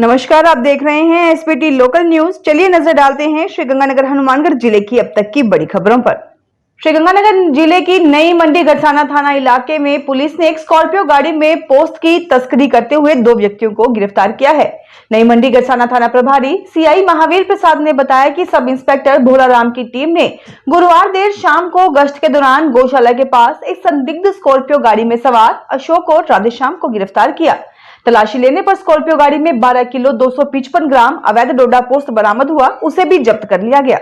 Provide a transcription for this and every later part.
नमस्कार, आप देख रहे हैं एसपीटी लोकल न्यूज। चलिए नजर डालते हैं श्रीगंगानगर हनुमानगढ़ जिले की अब तक की बड़ी खबरों पर। श्रीगंगानगर जिले की नई मंडी गरसाना थाना इलाके में पुलिस ने एक स्कॉर्पियो गाड़ी में पोस्ट की तस्करी करते हुए 2 व्यक्तियों को गिरफ्तार किया है। नई मंडी गरसाना थाना प्रभारी सीआई महावीर प्रसाद ने बताया कि सब इंस्पेक्टर भोलाराम की टीम ने गुरुवार देर शाम को गश्त के दौरान गौशाला के पास एक संदिग्ध स्कॉर्पियो गाड़ी में सवार अशोक और राधेश्याम को गिरफ्तार किया। तलाशी लेने पर स्कॉर्पियो गाड़ी में 12 किलो 255 ग्राम अवैध डोडा पोस्त बरामद हुआ, उसे भी जब्त कर लिया गया।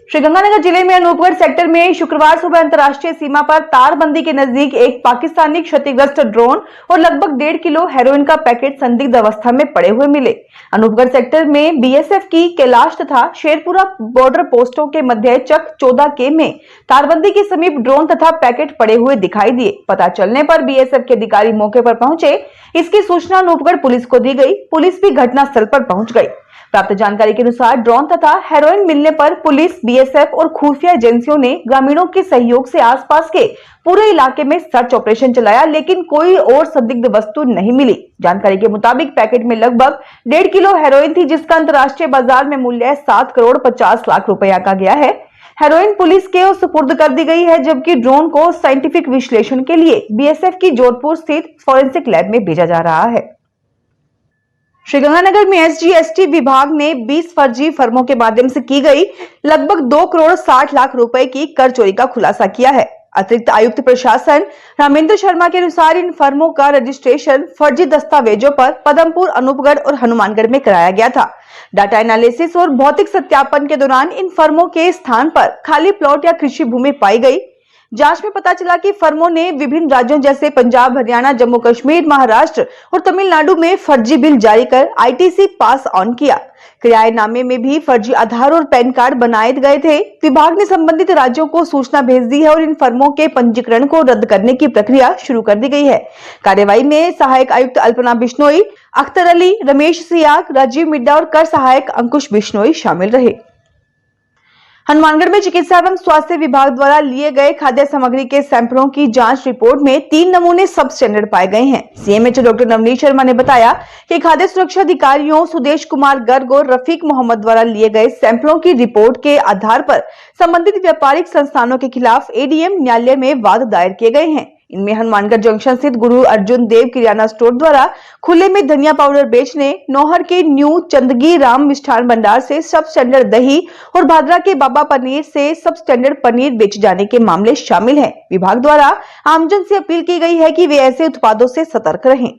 श्रीगंगानगर जिले में अनूपगढ़ सेक्टर में शुक्रवार सुबह अंतर्राष्ट्रीय सीमा पर तारबंदी के नजदीक एक पाकिस्तानी क्षतिग्रस्त ड्रोन और लगभग 1.5 किलो हेरोइन का पैकेट संदिग्ध अवस्था में पड़े हुए मिले। अनूपगढ़ सेक्टर में बीएसएफ की कैलाश तथा शेरपुरा बॉर्डर पोस्टों के मध्य चक 14K में तारबंदी के समीप ड्रोन तथा पैकेट पड़े हुए दिखाई दिए। पता चलने पर बीएसएफ के अधिकारी मौके पर पहुंचे। इसकी सूचना अनूपगढ़ पुलिस को दी गई। पुलिस भी घटनास्थल पर पहुंच गई। प्राप्त जानकारी के अनुसार ड्रोन तथा हेरोइन मिलने पर पुलिस, बीएसएफ और खुफिया एजेंसियों ने ग्रामीणों के सहयोग से आसपास के पूरे इलाके में सर्च ऑपरेशन चलाया, लेकिन कोई और संदिग्ध वस्तु नहीं मिली। जानकारी के मुताबिक पैकेट में लगभग 1.5 किलो हेरोइन थी, जिसका अंतर्राष्ट्रीय बाजार में मूल्य 7 करोड़ 50 लाख रुपए का गया है। हेरोइन पुलिस के सुपुर्द कर दी गई है, जबकि ड्रोन को साइंटिफिक विश्लेषण के लिए बीएसएफ की जोधपुर स्थित फॉरेंसिक लैब में भेजा जा रहा है। श्रीगंगानगर में एसजीएसटी विभाग ने 20 फर्जी फर्मों के माध्यम से की गई लगभग 2 करोड़ 60 लाख रुपए की कर चोरी का खुलासा किया है। अतिरिक्त आयुक्त प्रशासन रामेंद्र शर्मा के अनुसार इन फर्मों का रजिस्ट्रेशन फर्जी दस्तावेजों पर पदमपुर, अनूपगढ़ और हनुमानगढ़ में कराया गया था। डाटा एनालिसिस और भौतिक सत्यापन के दौरान इन फर्मों के स्थान पर खाली प्लॉट या कृषि भूमि पाई गई। जांच में पता चला कि फर्मों ने विभिन्न राज्यों जैसे पंजाब, हरियाणा, जम्मू कश्मीर, महाराष्ट्र और तमिलनाडु में फर्जी बिल जारी कर आईटीसी पास ऑन किया। किराएनामे में भी फर्जी आधार और पैन कार्ड बनाए गए थे। विभाग ने संबंधित राज्यों को सूचना भेज दी है और इन फर्मों के पंजीकरण को रद्द करने की प्रक्रिया शुरू कर दी गई है। कार्यवाही में सहायक आयुक्त अल्पना बिश्नोई, अख्तर अली, रमेश सियाग, राजीव मिड्डा और कर सहायक अंकुश बिश्नोई शामिल रहे। हनुमानगढ़ में चिकित्सा एवं स्वास्थ्य विभाग द्वारा लिए गए खाद्य सामग्री के सैंपलों की जांच रिपोर्ट में 3 नमूने सब स्टैंडर्ड पाए गए हैं। सीएमएचओ डॉक्टर नवनीत शर्मा ने बताया कि खाद्य सुरक्षा अधिकारियों सुदेश कुमार गर्ग और रफीक मोहम्मद द्वारा लिए गए सैंपलों की रिपोर्ट के आधार पर संबंधित व्यापारिक संस्थानों के खिलाफ एडीएम न्यायालय में वाद दायर किए गए हैं। इनमें हनुमानगढ़ जंक्शन स्थित गुरु अर्जुन देव किराना स्टोर द्वारा खुले में धनिया पाउडर बेचने, नौहर के न्यू चंदगी राम मिष्ठान भंडार से सब स्टैंडर्ड दही और भादरा के बाबा पनीर से सब स्टैंडर्ड पनीर बेचे जाने के मामले शामिल हैं। विभाग द्वारा आमजन से अपील की गई है कि वे ऐसे उत्पादों से सतर्क रहें।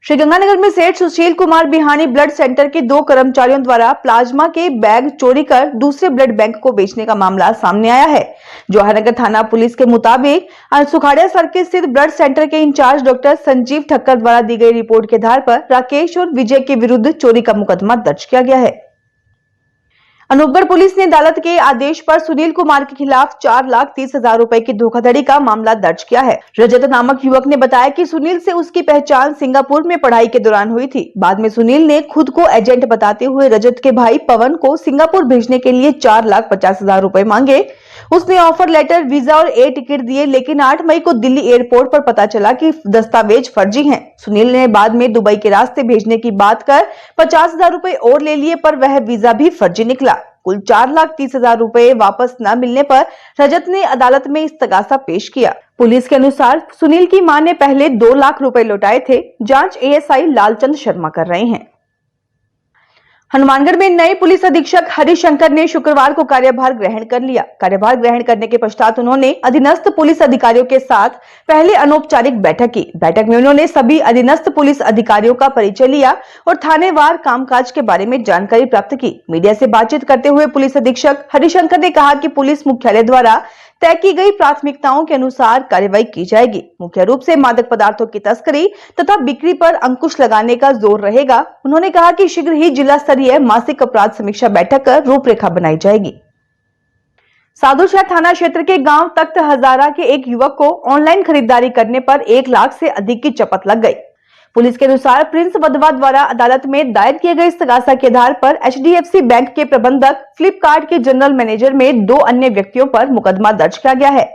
श्रीगंगानगर में सेठ सुशील कुमार बिहानी ब्लड सेंटर के 2 कर्मचारियों द्वारा प्लाज्मा के बैग चोरी कर दूसरे ब्लड बैंक को बेचने का मामला सामने आया है। जवाहरनगर थाना पुलिस के मुताबिक सुखाड़िया सर्किल स्थित ब्लड सेंटर के इंचार्ज डॉक्टर संजीव ठक्कर द्वारा दी गई रिपोर्ट के आधार पर राकेश और विजय के विरुद्ध चोरी का मुकदमा दर्ज किया गया है। अनूपगढ़ पुलिस ने अदालत के आदेश पर सुनील कुमार के खिलाफ 4,30,000 रुपए की धोखाधड़ी का मामला दर्ज किया है। रजत नामक युवक ने बताया कि सुनील से उसकी पहचान सिंगापुर में पढ़ाई के दौरान हुई थी। बाद में सुनील ने खुद को एजेंट बताते हुए रजत के भाई पवन को सिंगापुर भेजने के लिए 4,50,000 रुपए मांगे। उसने ऑफर लेटर, वीजा और एयर टिकट दिए, लेकिन 8 मई को दिल्ली एयरपोर्ट पर पता चला कि दस्तावेज फर्जी हैं। सुनील ने बाद में दुबई के रास्ते भेजने की बात कर 50,000 रुपए और ले लिए, पर वह वीजा भी फर्जी निकला। कुल 4,30,000 रुपए वापस न मिलने पर रजत ने अदालत में इस्तगासा पेश किया। पुलिस के अनुसार सुनील की मां ने पहले 2 लाख रुपए लौटाए थे। जांच एएसआई लालचंद शर्मा कर रहे हैं। हनुमानगढ़ में नए पुलिस अधीक्षक हरिशंकर ने शुक्रवार को कार्यभार ग्रहण कर लिया। कार्यभार ग्रहण करने के पश्चात उन्होंने अधीनस्थ पुलिस अधिकारियों के साथ पहले अनौपचारिक बैठक की। बैठक में उन्होंने सभी अधीनस्थ पुलिस अधिकारियों का परिचय लिया और थानेवार कामकाज के बारे में जानकारी प्राप्त की। मीडिया से बातचीत करते हुए पुलिस अधीक्षक हरिशंकर ने कहा कि पुलिस मुख्यालय द्वारा तय की गई प्राथमिकताओं के अनुसार कार्रवाई की जाएगी। मुख्य रूप से मादक पदार्थों की तस्करी तथा बिक्री पर अंकुश लगाने का जोर रहेगा। उन्होंने कहा कि शीघ्र ही जिला स्तरीय मासिक अपराध समीक्षा बैठक कर रूपरेखा बनाई जाएगी। साधुशहर थाना क्षेत्र के गांव तख्त हजारा के एक युवक को ऑनलाइन खरीदारी करने पर 1 लाख से अधिक की चपत लग गई। पुलिस के अनुसार प्रिंस वधवा द्वारा अदालत में दायर किए गए इस्तगासा के आधार पर एचडीएफसी बैंक के प्रबंधक, फ्लिपकार्ट के जनरल मैनेजर में 2 अन्य व्यक्तियों पर मुकदमा दर्ज किया गया है।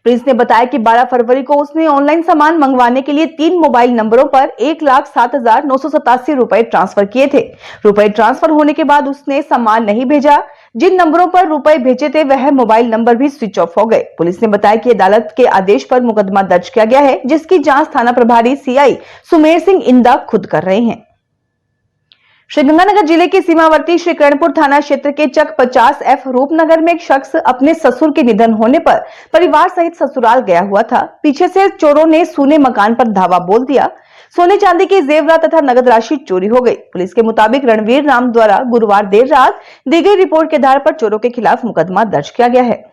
पुलिस ने बताया कि 12 फरवरी को उसने ऑनलाइन सामान मंगवाने के लिए 3 मोबाइल नंबरों पर 1,07,987 रुपए ट्रांसफर किए थे। रुपए ट्रांसफर होने के बाद उसने सामान नहीं भेजा। जिन नंबरों पर रुपए भेजे थे वह मोबाइल नंबर भी स्विच ऑफ हो गए। पुलिस ने बताया कि अदालत के आदेश पर मुकदमा दर्ज किया गया है, जिसकी जांच थाना प्रभारी सीआई सुमेर सिंह इंदा खुद कर रहे हैं। श्रीगंगानगर जिले के सीमावर्ती श्रीकरणपुर थाना क्षेत्र के चक 50F रूपनगर में एक शख्स अपने ससुर के निधन होने पर परिवार सहित ससुराल गया हुआ था। पीछे से चोरों ने सूने मकान पर धावा बोल दिया। सोने चांदी के जेवरात तथा नगद राशि चोरी हो गई। पुलिस के मुताबिक रणवीर राम द्वारा गुरुवार देर रात दी गई रिपोर्ट के आधार पर चोरों के खिलाफ मुकदमा दर्ज किया गया है।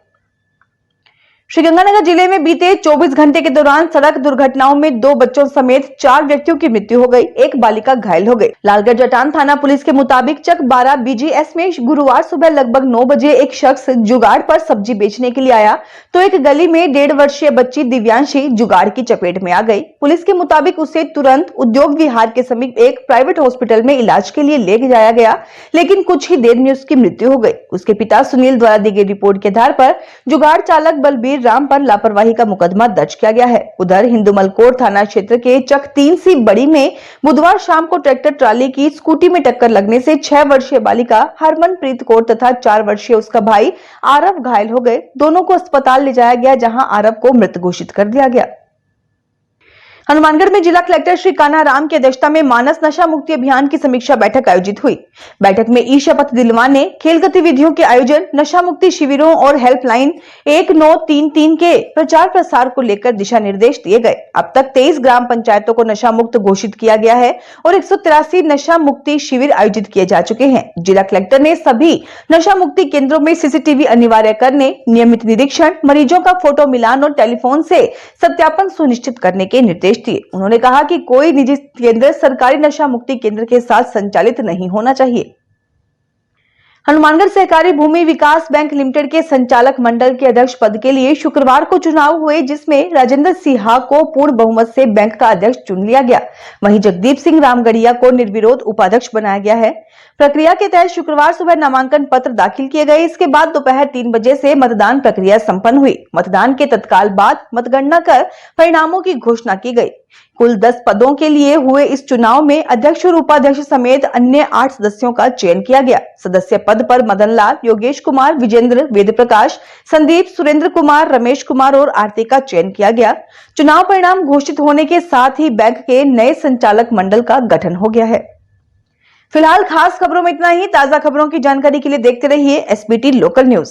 श्रीगंगानगर जिले में बीते 24 घंटे के दौरान सड़क दुर्घटनाओं में 2 बच्चों समेत 4 व्यक्तियों की मृत्यु हो गई, एक बालिका घायल हो गई। लालगढ़ जटान थाना पुलिस के मुताबिक चक 12 BGS में गुरुवार सुबह लगभग 9 बजे एक शख्स जुगाड़ पर सब्जी बेचने के लिए आया तो एक गली में 1.5 वर्षीय बच्ची दिव्यांशी जुगाड़ की चपेट में आ गई। पुलिस के मुताबिक उसे तुरंत उद्योग विहार के समीप एक प्राइवेट हॉस्पिटल में इलाज के लिए ले जाया गया, लेकिन कुछ ही देर में उसकी मृत्यु हो गई। उसके पिता सुनील द्वारा दी गई रिपोर्ट के आधार पर जुगाड़ चालक बलबीर राम पर लापरवाही का मुकदमा दर्ज किया गया है। उधर हिंदुमलकोट थाना क्षेत्र के चक 3C बड़ी में बुधवार शाम को ट्रैक्टर ट्राली की स्कूटी में टक्कर लगने से 6 वर्षीय बालिका हरमनप्रीत कौर तथा 4 वर्षीय उसका भाई आरव घायल हो गए। दोनों को अस्पताल ले जाया गया, जहां आरव को मृत घोषित कर दिया गया। हनुमानगढ़ में जिला कलेक्टर श्री कान्हा राम की अध्यक्षता में मानस नशा मुक्ति अभियान की समीक्षा बैठक आयोजित हुई। बैठक में ई शपथ दिलवाने, खेल गतिविधियों के आयोजन, नशा मुक्ति शिविरों और हेल्पलाइन 1933 के प्रचार प्रसार को लेकर दिशा निर्देश दिए गए। अब तक 23 ग्राम पंचायतों को नशा मुक्त घोषित किया गया है और 183 नशा मुक्ति शिविर आयोजित किए जा चुके हैं। जिला कलेक्टर ने सभी नशा मुक्ति केंद्रों में CCTV अनिवार्य करने, नियमित निरीक्षण, मरीजों का फोटो मिलान और टेलीफोन से सत्यापन सुनिश्चित करने के निर्देश दिए। उन्होंने कहा कि कोई निजी केंद्र सरकारी नशा मुक्ति केंद्र के साथ संचालित नहीं होना चाहिए। हनुमानगढ़ सहकारी भूमि विकास बैंक लिमिटेड के संचालक मंडल के अध्यक्ष पद के लिए शुक्रवार को चुनाव हुए, जिसमें राजेंद्र सिन्हा को पूर्ण बहुमत से बैंक का अध्यक्ष चुन लिया गया। वहीं जगदीप सिंह रामगढ़िया को निर्विरोध उपाध्यक्ष बनाया गया है। प्रक्रिया के तहत शुक्रवार सुबह नामांकन पत्र दाखिल किए गए। इसके बाद दोपहर 3 बजे से मतदान प्रक्रिया संपन्न हुई। मतदान के तत्काल बाद मतगणना कर परिणामों की घोषणा की गई। कुल 10 पदों के लिए हुए इस चुनाव में अध्यक्ष और उपाध्यक्ष समेत अन्य 8 सदस्यों का चयन किया गया। सदस्य पद पर मदन लाल, योगेश कुमार, विजेंद्र, वेद प्रकाश, संदीप, सुरेंद्र कुमार, रमेश कुमार और आरती का चयन किया गया। चुनाव परिणाम घोषित होने के साथ ही बैंक के नए संचालक मंडल का गठन हो गया है। फिलहाल खास खबरों में इतना ही। ताजा खबरों की जानकारी के लिए देखते रहिए SBT लोकल न्यूज।